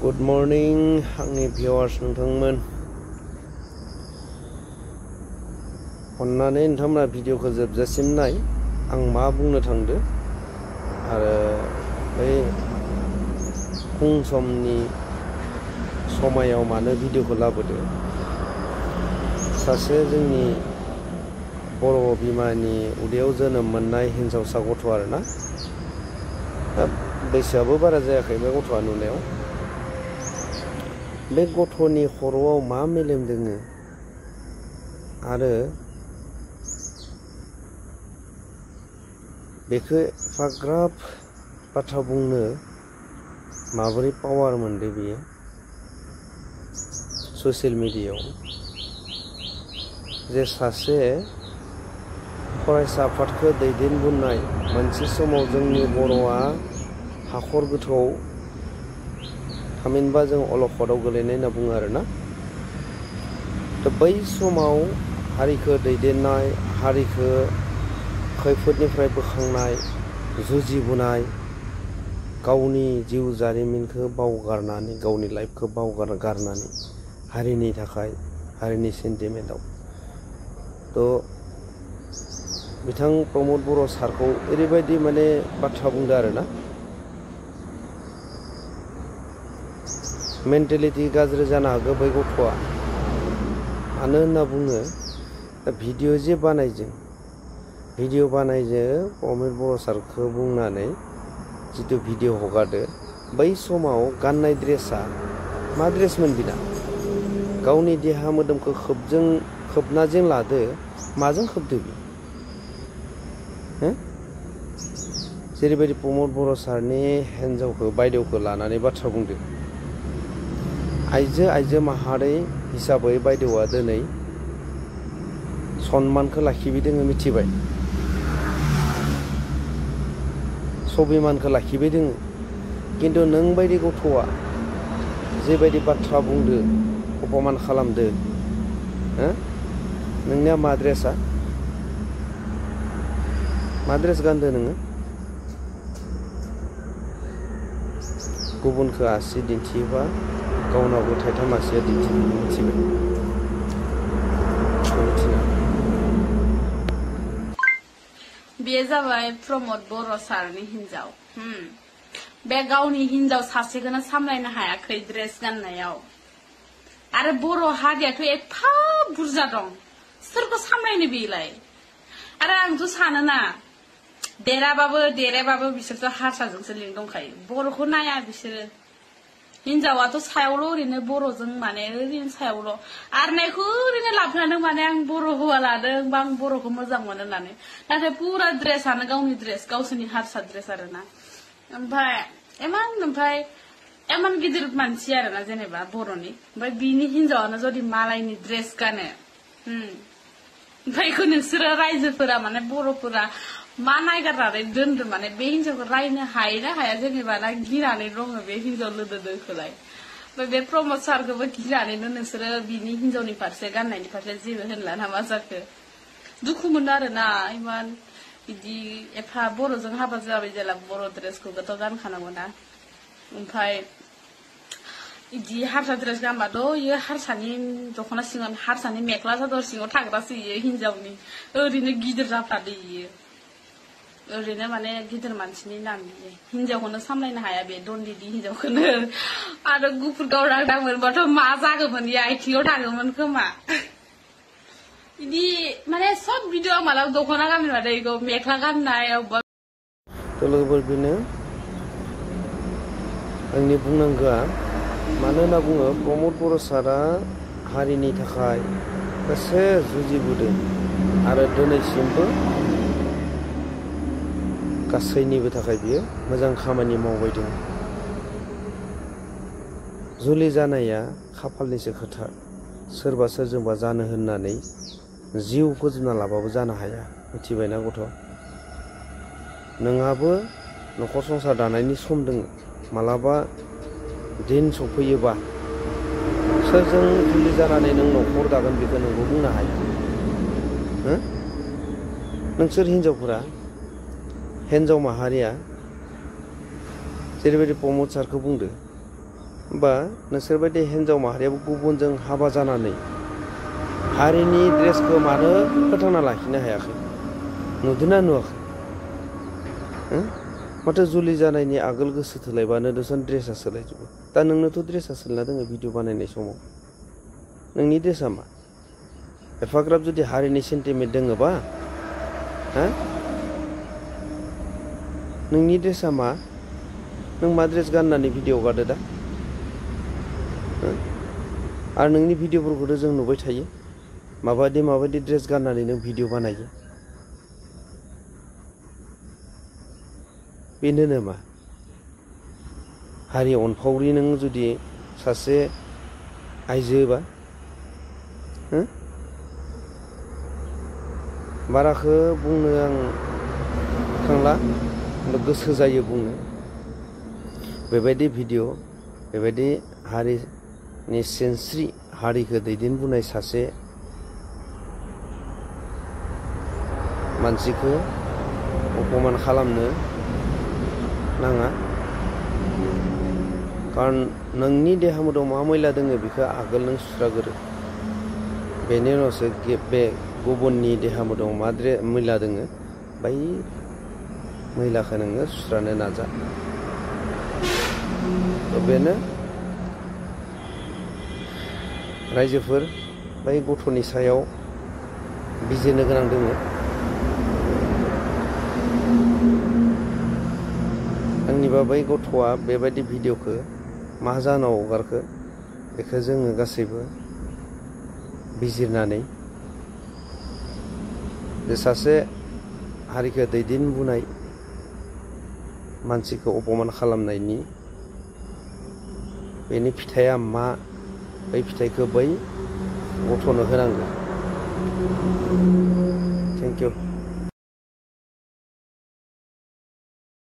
Good morning आंनि viewers नोंथांमोन अन्नानै नोंथांमोना भिडिअखौ जोबजासिम नाय आं मा बुंनो थांदो आरो बै फुं समनि समायाव मानो भिडिअखौ लाबोदो सासे जोंनि बर' बिमानि उदैयाव जोनोम मोननाय हिनजावसा गथ' आरोना बैसोआबो बारा जायाखै बे गथ'आ नुनायाव बे गथ'नि खर'आव मा मेलेम दोङो आरो बेखौ एफाग्राब बाथ्रा बुंनो माबोरै पावार मोनदो बियो ससियेल मिडियायाव जे सासे फरायसा आफादखौ दैदेनबोनाय मोनसे समाव जोंनि बर'आ हाखर गोथौ थामहिनबा जों अलखदाव गोलैनाय होनना बुङो आरोना बै समाव हारिखौ दैदेननाय हारिखौ खैफोदनिफ्राय बोखांनाय जुजिबोनाय गावनि जिउ जारिमिनखौ बावगारनानै गावनि लाइफखौ बावगारनानै हारिनि थाखाय हारिनि सेन्टिमेन्टआव बिथां प्रमद बर' सारखौ ओरैबायदि माने बाथ्रा बुंदो आरोना मेन्टेलिटी गाज्रि जानो हागौ बै गथ'आ मानो होनना बुङो भिडिअ जे बानायजों प्रमद बर' सारखौ बुंनानै जितु भिडिअ हगारदो बै समाव गाननाय ड्रेसा मा ड्रेसमोन बिना गावनि देहा मोदोमखौ खोबनाजों लादो माजों खोबदो बि जेरैबायदि प्रमद बर' सारनि हिन्जावखौ बायदेवखौ लानानै बाथ्रा बुंदो आइजो माहारि हिसाबै बायदेवआ दिनै सनमानखौ लाखिबाय दोङो मिथिबाय स्वाभिमानखौ लाखिबाय दोङो किन्तु नों बायदि गथ'आ जेबायदि बाथ्रा बुंदो अपमान खालामदो नोंनिया मा ड्रेसा मा ड्रेस गानदो नोङो गुबुनखौ आसि दिन्थियोबा गावनावबो थाइथाम आसिया दिन्थियो मिथिबाय बे जाबाय प्रमद बर' सारनि हिन्जाव बे गावनि हिन्जाव सासेखौनो सामलायनो हायाखै ड्रेस गाननायाव आरो बर' हारियाथ' एफा बुरजा दं सोरखौ सामलायनो बेलाय आरो आंथ' सानोना देराबाबो बिसोरथ' हारसाजोंसो लिंक दंखायो बर'खौ नाया बिसोरो हिन्जावाथ' सायावल' ओरैनो बर'जों माने ओरैनो सायावल' आरनायखौ ओरैनो लाबोनानै माने आं बर' हौवा लादों बा आं बर'खौ मोजां मोनो होननानै नाथाय पुरा ड्रेसानो गावनि ड्रेस गावसोरनि हारसा ड्रेस आरोना ओमफ्राय एमान गिदिर मानसि आरोना जेनेबा बर'नि ओमफ्राय बिनि हिन्जावानो जुदि मालायनि ड्रेस गानो ओमफ्राय बेखौ नोंसोरो रायजोफोरा माने बर'फोरा मा नायगारनानै दोनदों माने बे हिन्जावखौ रायनो हायो ना हाया जेनेबा ना गिनानै दङ बे हिन्जाव लोदोदोखौलाय ओमफ्राय बे प्रमद सारखौबो गिनानैनो नोंसोरो बिनि हिन्जावनि फारसे गाननायनि फारसे जेबो होनला ना मा जाखो दुखु मोनो आरोना इमान बिदि एफा बर'जों हाबा जाबाय जेला बर' ड्रेसखौबोथ' गानखानांगौ ना ओमफ्राय बिदि हारसा ड्रेस गानबाथ' इयो हारसानि दख'ना सिङाव हारसानि मेख्ला सादर सिङाव थाग्रासो इयो हिन्जावनि ओरैनो गिदिर जाफ्रादो इयो ओरैनो माने गिदिर मानसिनि नाम बियो हिन्जावखौनो सामलायनो हाया बे दन्दिदि हिन्जावखौनो आरो गुफुर गावरां दांमोनबाथ' मा जागौमोन इयो आथिङाव थागौमोन खोमा बिदि माने सब भिडिअ मालाबा दख'ना गानबाथाय इखौ मेख्ला गाननाय अबेबा लोगोफोर बेनो आंनि बुंनांगौआ मानो होनना बुङो प्रमद बर' सारा हारिनि थाखाय गोसो जुजिबोदों आरो दिनैसिमबो गासैनिबो थाखाय बियो मोजां खामानि मावबाय दं जुलि जानाया खाफालनिसो खोथा सोरबा सोरजोंबा जानो होननानै जिउ फोजोबना लाबाबो जानो हाया मिथिबायना गथ' नोंहाबो न'खर संसार दानायनि सम दङ मालाबा दिन सफैयोबा सोरजों जुलि जानानै नों न'खर दागोन बेखौ नोंबो बुंनो हाया नोंसोर हिन्जावफोरा हिन्जाव माहारिया जेरैबायदि प्रमद सारखौ बुंदो बा नोंसोरबायदि हिन्जाव माहारियाबो गुबुनजों हाबा जानानै हारिनि ड्रेसखौ मानो फोथांना लाखिनो हायाखै नुदोंना नुवाखै माथो जुलि जानायनि आगोल गोसो थोलायबानो दसन ड्रेसा सोलायजोबो दा नोंनोथ' ड्रेसा सोलायना दोङो भिडिअ बानायनाय समाव नोंनि ड्रेसा मा एफाग्राब जुदि हारिनि सेन्टिमेन्ट दोङोबा नोंनि ड्रेसा मा नों मा ड्रेस गाननानै भिडिअ गादो दा आरो नोंनि भिडिअफोरखौथ' जों नुबाय थायो माबायदि ड्रेस गाननानै नों भिडिअ बानायो बेनो नामा हारि अनफावरि नों जुदि सासे आइजोबा बाराखौ बुंनो आं थांला गोसो जायो बुंनो बेबायदि भिडिअ बेबायदि हारिनि सिनस्रि हारिखौ दैदेनबोनाय सासे मानसिखौ अपमान खालामनो नाङा खारन नोंनि देहा मोदोमाव मा मैला दोङो बेखौ आगोल नों सुस्रागोरो बेनि उनावसो बे गुबुननि देहा मोदोमाव मा मैला दोङो बै मैलाखौ नोङो सुस्रानो नाजा बेनो रायजोफोर बै गथ'नि सायाव बिजिरनो गोनां दोङो आंनिबा बै गथ'आ बेबायदि भिडिअखौ मा जाहोनाव हगारखो बेखौ जोङो गासैबो बिजिरनानै जे सासे हारिखौ दैदेनबोनाय मानसिखौ अपमान खालामनायनि बेनि फिथाइया मा बै फिथाइखौ बै गथ'नो होनांगौ थेंक इउ